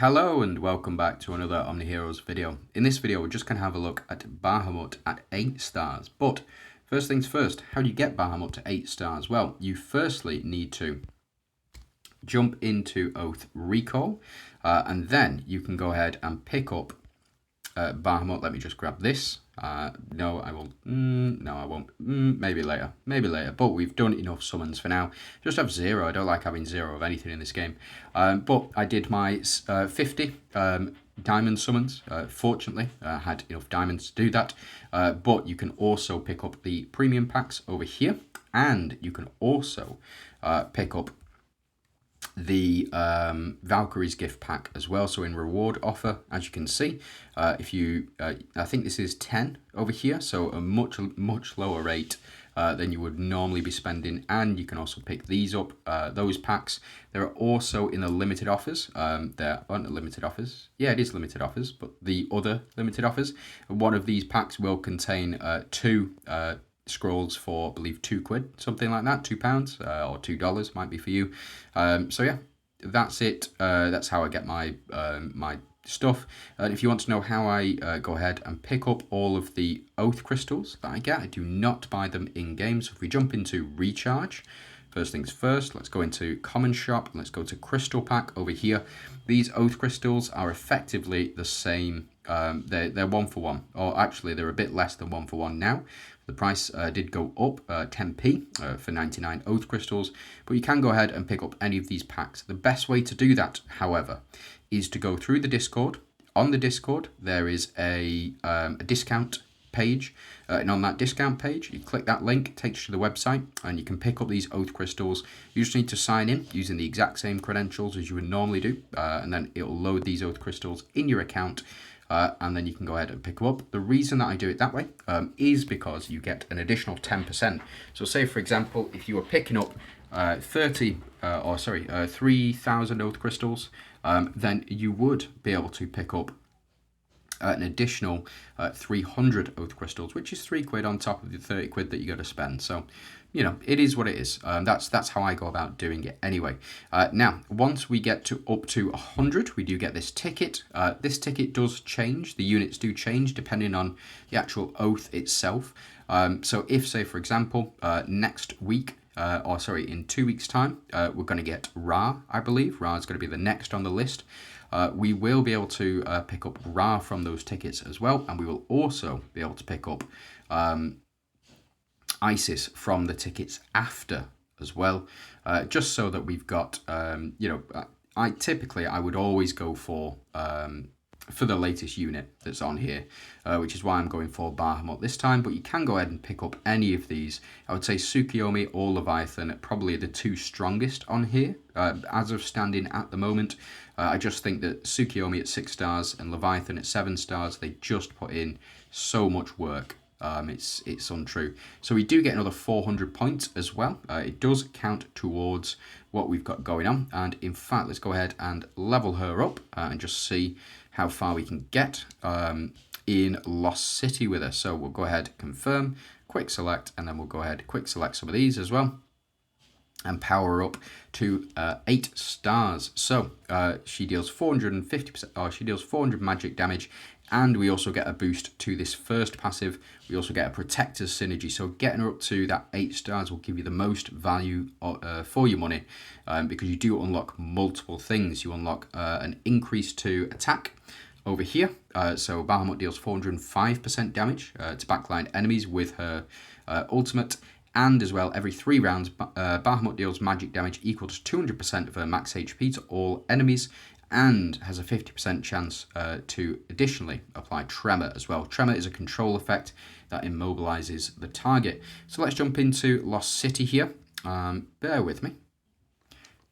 Hello and welcome back to another OMNIHEROES video. In this video we're just going to have a look at Bahamut at 8 stars. But first things first, how do you get Bahamut to 8 stars? Well, you firstly need to jump into Oath Recall and then you can go ahead and pick up Bahamut. Let me just grab this. No, I will. No, I won't. Maybe later. Maybe later. But we've done enough summons for now. Just have 0. I don't like having 0 of anything in this game. But I did my 50 diamond summons. Fortunately, I had enough diamonds to do that. But you can also pick up the premium packs over here. And you can also pick up the Valkyrie's gift pack as well. So in reward offer, as you can see, if you I think this is 10 over here, so a much lower rate than you would normally be spending. And you can also pick these up, those packs. There are also in the limited offers, there aren't limited offers, yeah, it is limited offers, but the other limited offers, one of these packs will contain 2 scrolls for, I believe, £2, something like that, £2 or $2 might be for you. So yeah, that's it. That's how I get my my stuff. And if you want to know how I go ahead and pick up all of the oath crystals that I get, I do not buy them in game. So if we jump into recharge, first things first, let's go into common shop. Let's go to crystal pack over here. These oath crystals are effectively the same. They're 1 for 1, or actually they're a bit less than 1 for 1 now. The price did go up 10p for 99 oath crystals, but you can go ahead and pick up any of these packs. The best way to do that, however, is to go through the Discord. On the Discord, there is a discount page, and on that discount page, you click that link, it takes you to the website, and you can pick up these oath crystals. You just need to sign in using the exact same credentials as you would normally do, and then it will load these oath crystals in your account. And then you can go ahead and pick them up. The reason that I do it that way is because you get an additional 10%. So say, for example, if you were picking up 3,000 oath crystals, then you would be able to pick up an additional 300 oath crystals, which is £3 on top of the £30 that you got to spend. So, you know, it is what it is. That's how I go about doing it anyway. Now, once we get to up to 100, we do get this ticket. This ticket does change. The units do change depending on the actual oath itself. So if, say, for example, next week, in 2 weeks' time, we're going to get Ra, I believe. Ra is going to be the next on the list. We will be able to pick up Ra from those tickets as well, and we will also be able to pick up ISIS from the tickets after as well, just so that we've got, I would always go for the latest unit that's on here, which is why I'm going for Bahamut this time, but you can go ahead and pick up any of these. I would say Tsukiyomi or Leviathan are probably the 2 strongest on here, as of standing at the moment. I just think that Tsukiyomi at 6 stars and Leviathan at 7 stars, they just put in so much work. It's untrue. So we do get another 400 points as well. It does count towards what we've got going on. And in fact, let's go ahead and level her up and just see how far we can get in Lost City with her. So we'll go ahead, confirm, quick select, and then we'll go ahead, quick select some of these as well, and power up to 8 stars. So she deals 450%, or she deals 400 magic damage, and we also get a boost to this first passive. We also get a protector's synergy. So getting her up to that 8 stars will give you the most value for your money, because you do unlock multiple things. You unlock an increase to attack over here. So Bahamut deals 405% damage to backline enemies with her ultimate. And as well, every 3 rounds, Bahamut deals magic damage equal to 200% of her max HP to all enemies, and has a 50% chance to additionally apply Tremor as well. Tremor is a control effect that immobilizes the target. So let's jump into Lost City here. Bear with me.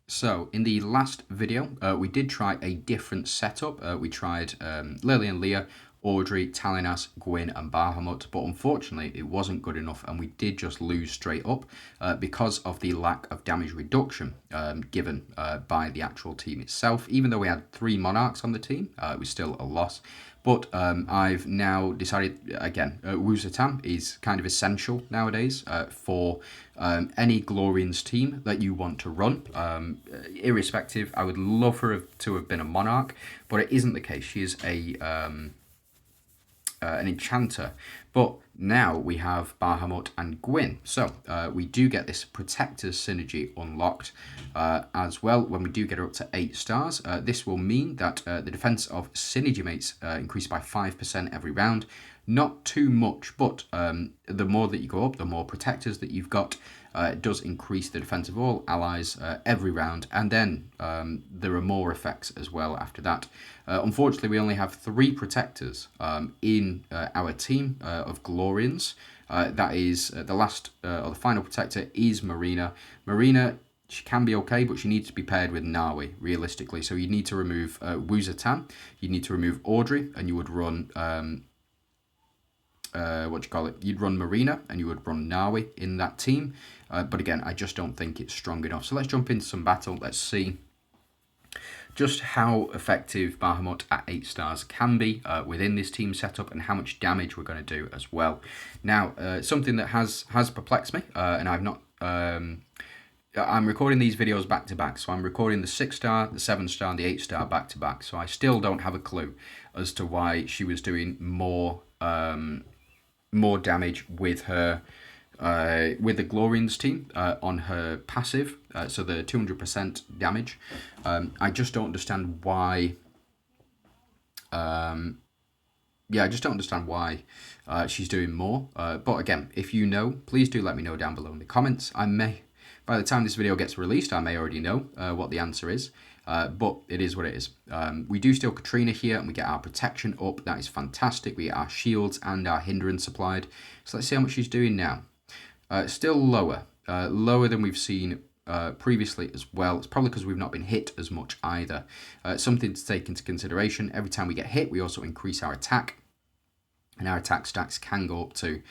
So in the last video, we did try a different setup. We tried Lillian, Leah, Audrey, Talinas, Gwyn and Bahamut, but unfortunately it wasn't good enough and we did just lose straight up because of the lack of damage reduction given by the actual team itself. Even though we had 3 monarchs on the team, it was still a loss. But I've now decided, again, Wuzatam is kind of essential nowadays for any Glorians team that you want to run. Irrespective, I would love her to have been a Monarch, but it isn't the case. She is an enchanter. But now we have Bahamut and Gwyn. So we do get this Protectors synergy unlocked as well when we do get her up to 8 stars. This will mean that the defense of synergy mates increase by 5% every round. Not too much, but the more that you go up, the more Protectors that you've got. It does increase the defense of all allies every round, and then there are more effects as well after that. Unfortunately, we only have 3 Protectors in our team of Glorians. That is the last or the final Protector is Marina. Marina, she can be okay, but she needs to be paired with Nawi, realistically. So you need to remove Wuzatan, you need to remove Audrey, and you would run... you'd run Marina and you would run Nawi in that team. But again, I just don't think it's strong enough. So let's jump into some battle. Let's see just how effective Bahamut at 8 stars can be within this team setup and how much damage we're going to do as well. Now, something that has perplexed me, and I've not... I'm recording these videos back to back, so I'm recording the 6 star, the 7 star, and the 8 star back to back. So I still don't have a clue as to why she was doing more damage with her with the Glorians team on her passive, so the 200% damage. I just don't understand why. I just don't understand why she's doing more. But again, if you know, please do let me know down below in the comments. By the time this video gets released, I may already know what the answer is. But it is what it is. We do steal Katrina here and we get our protection up. That is fantastic. We get our shields and our hindrance supplied. So let's see how much she's doing now. Still lower. Lower than we've seen previously as well. It's probably because we've not been hit as much either. Something to take into consideration. Every time we get hit, we also increase our attack. And our attack stacks can go up to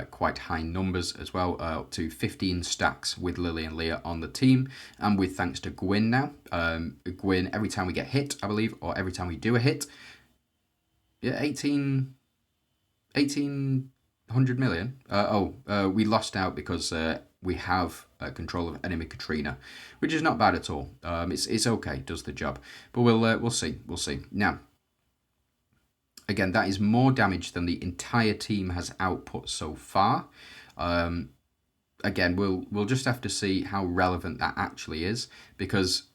quite high numbers as well, up to 15 stacks with Lily and Leah on the team. And with thanks to Gwyn now. Gwyn, every time we get hit, I believe, or every time we do a hit, yeah, 1800 million. We lost out because we have control of enemy Katrina, which is not bad at all. It's okay, does the job. But we'll see. Now, again, that is more damage than the entire team has output so far. Again, we'll just have to see how relevant that actually is, because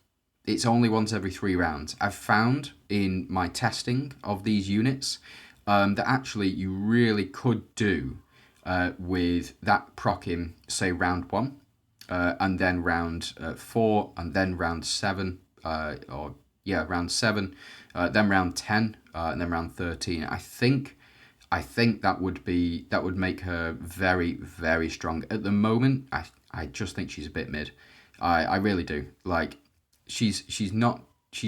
it's only once every 3 rounds. I've found in my testing of these units that actually you really could do with that proc in, say, round 1, and then round 4, and then round 7, round 7, then round 10, and then round 13. I think that would make her very, very strong. At the moment, I just think she's a bit mid. I really do. Like, she's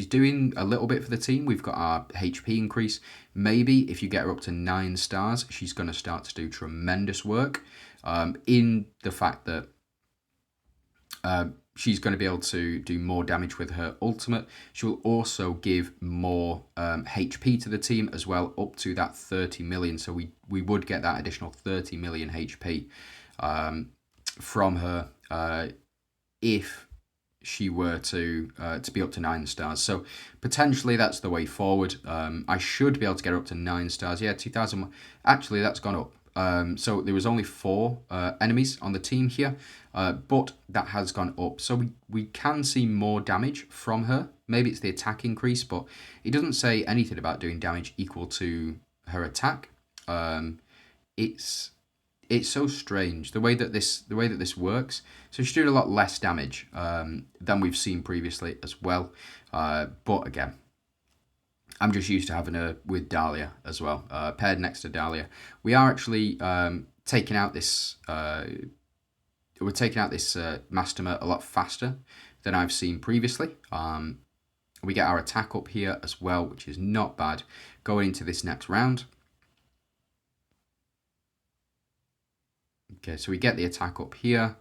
doing a little bit for the team. We've got our HP increase. Maybe if you get her up to 9 stars, she's going to start to do tremendous work. In the fact that she's going to be able to do more damage with her ultimate. She will also give more HP to the team as well, up to that 30 million. So we would get that additional 30 million HP from her if she were to be up to 9 stars. So potentially that's the way forward. I should be able to get her up to 9 stars. Yeah, 2000. Actually, that's gone up. So there was only 4 enemies on the team here, but that has gone up. So we can see more damage from her. Maybe it's the attack increase, but it doesn't say anything about doing damage equal to her attack. It's so strange the way that this works. So she's doing a lot less damage than we've seen previously as well. But again, I'm just used to having her with Dahlia as well, paired next to Dahlia. We are actually taking out this. We're taking out this Mastermer a lot faster than I've seen previously. We get our attack up here as well, which is not bad going into this next round. Okay, so we get the attack up here,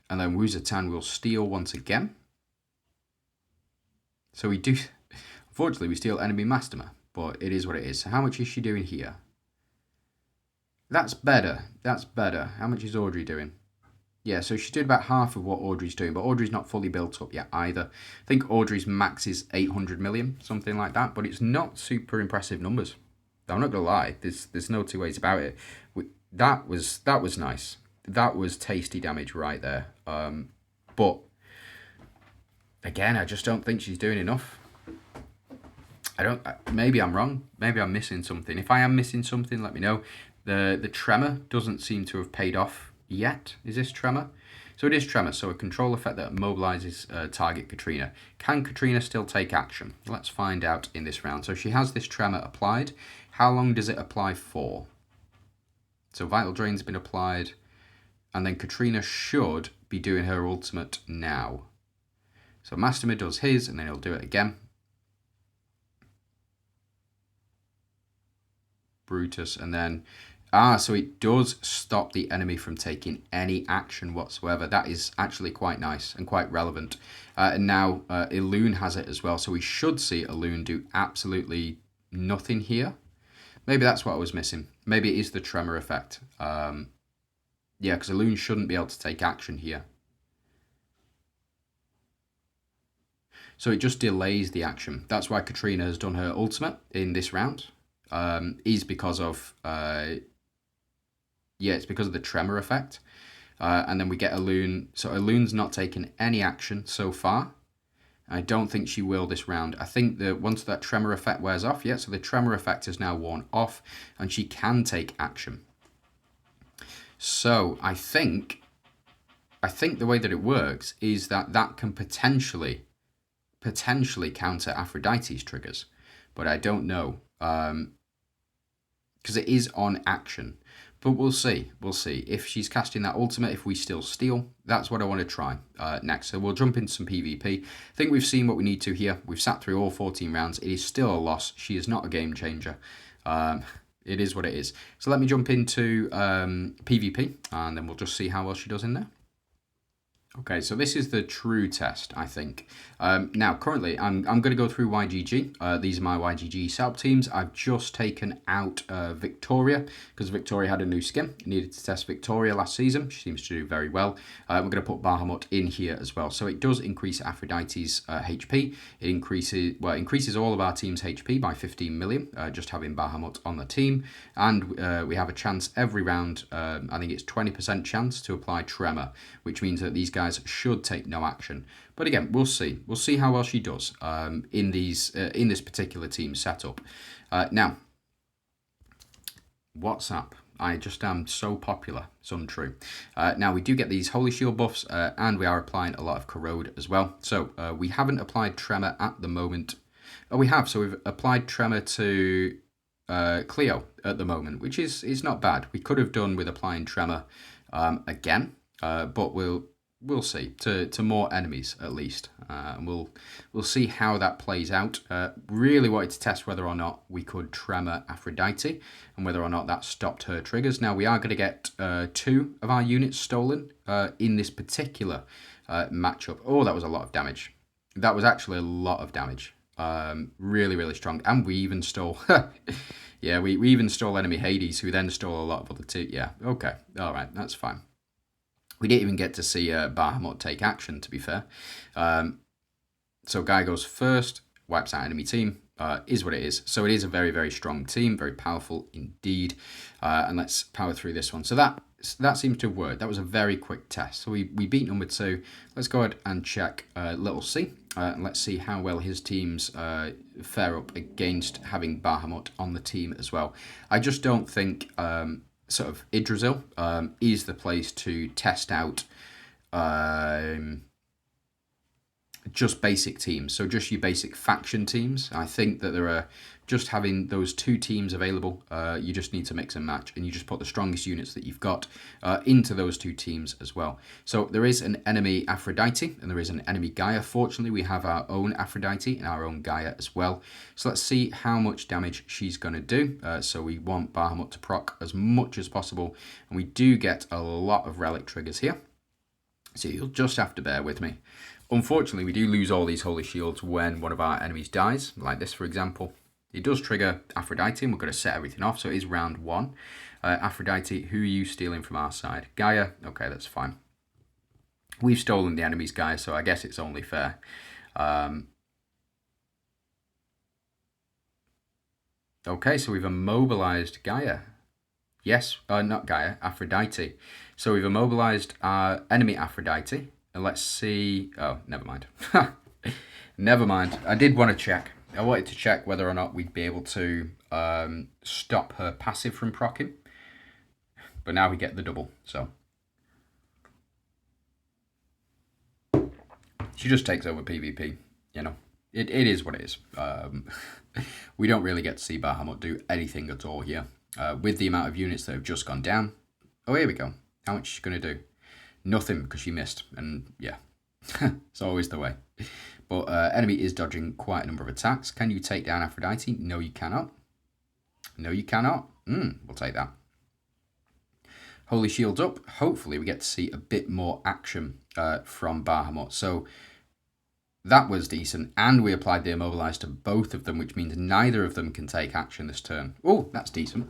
and then Wuzatan will steal once again. So we do. Unfortunately, we steal enemy Mastermer. but it is what it is. So how much is she doing here? That's better. That's better. How much is Audrey doing? Yeah, so she's doing about half of what Audrey's doing, but Audrey's not fully built up yet either. I think Audrey's max is 800 million, something like that, but it's not super impressive numbers. I'm not gonna lie. There's no two ways about it. That was nice. That was tasty damage right there. But again, I just don't think she's doing enough. Maybe I'm wrong. Maybe I'm missing something. If I am missing something, let me know. The tremor doesn't seem to have paid off yet. Is this tremor? So it is tremor. So a control effect that mobilizes target Katrina. Can Katrina still take action? Let's find out in this round. So she has this tremor applied. How long does it apply for? So vital drain's been applied, and then Katrina should be doing her ultimate now. So Mastermid does his, and then he'll do it again. Brutus, and then so it does stop the enemy from taking any action whatsoever. That is actually quite nice and quite relevant. And now Elune has it as well, so we should see Elune do absolutely nothing here. Maybe that's what I was missing. Maybe it is the tremor effect. Yeah, because Elune shouldn't be able to take action here. So it just delays the action. That's why Katrina has done her ultimate in this round. Is because of it's because of the tremor effect, and then we get Elune. So Elune's not taken any action so far. I don't think she will this round. I think that once that tremor effect wears off, so the tremor effect is now worn off, and she can take action. So I think the way that it works is that can potentially counter Aphrodite's triggers, but I don't know. Because it is on action, but we'll see if she's casting that ultimate. If we still steal, that's what I want to try next. So we'll jump into some PvP. I think we've seen what we need to here. We've sat through all 14 rounds. It is still a loss. She is not a game changer. It is what it is. So let me jump into PvP, and then we'll just see how well she does in there. Okay, so this is the true test, I think. Now, currently, I'm going to go through YGG. These are my YGG setup teams. I've just taken out Victoria, because Victoria had a new skin. I needed to test Victoria last season. She seems to do very well. We're going to put Bahamut in here as well. So it does increase Aphrodite's HP. It increases all of our team's HP by 15 million, just having Bahamut on the team. And we have a chance every round, I think it's 20% chance to apply Tremor, which means that these guys should take no action. But again, we'll see. We'll see how well she does in this particular team setup. Now, WhatsApp. I just am so popular. It's untrue. Now, we do get these Holy Shield buffs, and we are applying a lot of Corrode as well. So, we haven't applied Tremor at the moment. Oh, we have. So, we've applied Tremor to Cleo at the moment, which is not bad. We could have done with applying Tremor again, but we'll see, to more enemies at least, and we'll see how that plays out. Really wanted to test whether or not we could Tremor Aphrodite and whether or not that stopped her triggers. Now we are going to get 2 of our units stolen in this particular matchup. Oh, that was a lot of damage. That was actually a lot of damage. Really, really strong. And we even stole yeah, we even stole enemy Hades, who then stole a lot of other yeah, okay, all right, that's fine. We didn't even get to see Bahamut take action, to be fair. So Guy goes first, wipes out enemy team, is what it is. So it is a very, very strong team, very powerful indeed. And let's power through this one. So that seems to have worked. That was a very quick test. So we beat number 2. Let's go ahead and check little C. And let's see how well his teams fare up against having Bahamut on the team as well. I just don't think sort of Yggdrasil is the place to test out just basic teams, so just your basic faction teams. I think that there are just having those 2 teams available, you just need to mix and match, and you just put the strongest units that you've got into those 2 teams as well. So there is an enemy Aphrodite and there is an enemy Gaia. Fortunately, we have our own Aphrodite and our own Gaia as well. So let's see how much damage she's going to do. So we want Bahamut to proc as much as possible, and we do get a lot of relic triggers here. So you'll just have to bear with me. Unfortunately, we do lose all these Holy Shields when one of our enemies dies, like this, for example. It does trigger Aphrodite, and we're going to set everything off, so it is round 1. Aphrodite, who are you stealing from our side? Gaia? Okay, that's fine. We've stolen the enemy's Gaia, so I guess it's only fair. Okay, so we've immobilized Gaia. Yes, not Gaia, Aphrodite. So we've immobilized our enemy Aphrodite. And let's see... Oh, never mind. Never mind. I did want to check. I wanted to check whether or not we'd be able to stop her passive from proccing. But now we get the double, so... She just takes over PvP, you know. It is what it is. We don't really get to see Bahamut do anything at all here. With the amount of units that have just gone down. Oh, here we go. How much is she going to do? Nothing, because she missed. And yeah, it's always the way. But enemy is dodging quite a number of attacks. Can you take down Aphrodite? No, you cannot. No, you cannot. We'll take that. Holy Shield's up. Hopefully we get to see a bit more action from Bahamut. So that was decent. And we applied the Immobilize to both of them, which means neither of them can take action this turn. Oh, that's decent.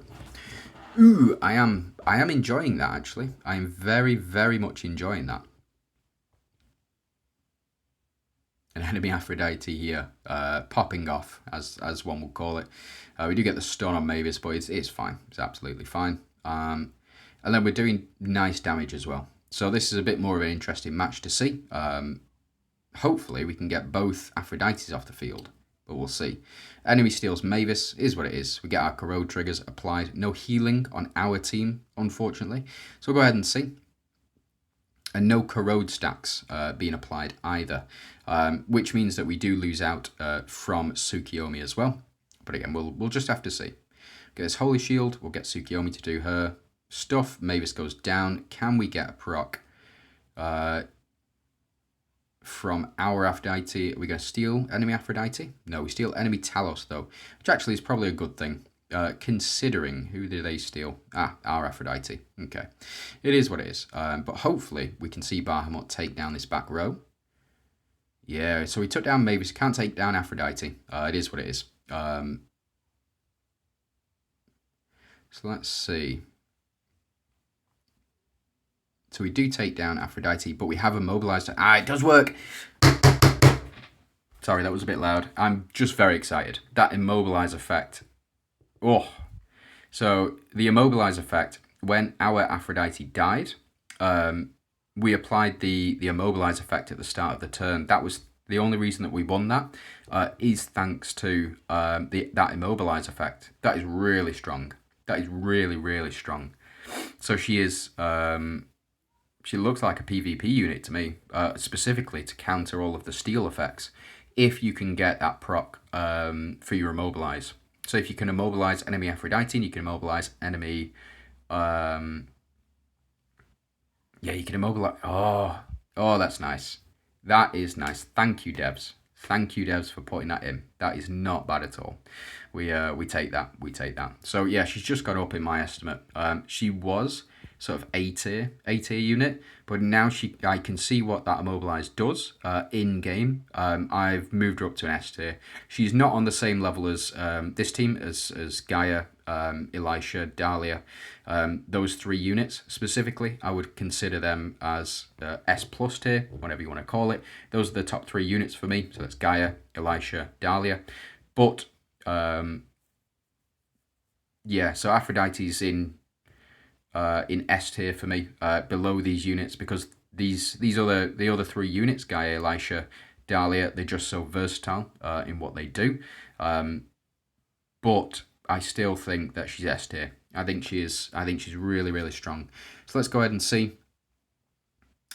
Ooh, I am enjoying that, actually. I am very, very much enjoying that. An enemy Aphrodite here, popping off, as one would call it. We do get the stun on Mavis, but it's fine. It's absolutely fine. And then we're doing nice damage as well. So this is a bit more of an interesting match to see. Hopefully we can get both Aphrodites off the field, but we'll see. Enemy steals Mavis, is what it is. We get our corrode triggers applied. No healing on our team, unfortunately. So we'll go ahead and see. And no corrode stacks being applied either, which means that we do lose out from Tsukiyomi as well. But again, we'll just have to see. Get this Holy Shield, we'll get Tsukiyomi to do her stuff. Mavis goes down. Can we get a proc from our Aphrodite? Are we going to steal enemy Aphrodite? No, we steal enemy Talos, though, which actually is probably a good thing, considering who did they steal? Our Aphrodite. Okay, it is what it is. But hopefully we can see Bahamut take down this back row. Yeah, so we took down Mavis. Can't take down Aphrodite. It is what it is. So let's see. So we do take down Aphrodite, but we have immobilized her. It does work. Sorry, that was a bit loud. I'm just very excited. That immobilize effect. Oh. So the immobilize effect, when our Aphrodite died, we applied the immobilize effect at the start of the turn. That was the only reason that we won that, is thanks to that immobilize effect. That is really strong. That is really, really strong. So she is... She looks like a PvP unit to me, specifically to counter all of the steal effects, if you can get that proc for your immobilize. So if you can immobilize enemy Aphrodite, you can immobilize enemy... yeah, you can immobilize... Oh, that's nice. That is nice. Thank you, devs. Thank you, devs, for putting that in. That is not bad at all. We take that. We take that. So yeah, she's just got up in my estimate. She was sort of A tier unit, but now I can see what that immobilize does in game. I've moved her up to an S tier. She's not on the same level as this team, as Gaia, Elisha, Dahlia. Those 3 units specifically, I would consider them as S plus tier, whatever you want to call it. Those are the top 3 units for me. So that's Gaia, Elisha, Dahlia. But yeah, so Aphrodite's in S tier for me, below these units, because these are the other 3 units, Gaia, Elisha, Dahlia. They're just so versatile in what they do. But I still think that she's S tier. I think she's really, really strong. So let's go ahead and see.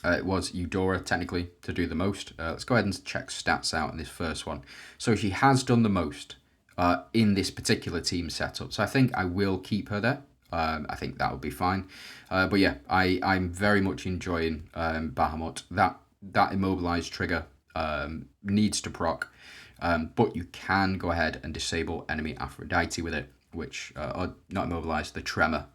It was Eudora, technically, to do the most. Let's go ahead and check stats out in this first one. So she has done the most in this particular team setup. So I think I will keep her there. I think that would be fine. But yeah, I'm very much enjoying Bahamut. That immobilized trigger needs to proc. But you can go ahead and disable enemy Aphrodite with it, which, or not immobilize, the tremor.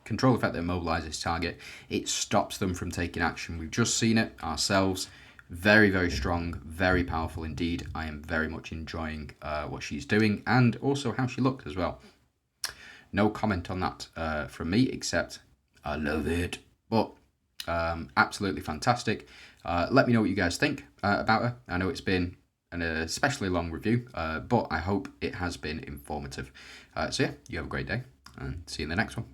Control effect that immobilizes target. It stops them from taking action. We've just seen it ourselves. Very, very strong, very powerful indeed. I am very much enjoying what she's doing and also how she looks as well. No comment on that from me, except I love it. But absolutely fantastic. Let me know what you guys think about her. I know it's been an especially long review, but I hope it has been informative. So yeah, you have a great day and see you in the next one.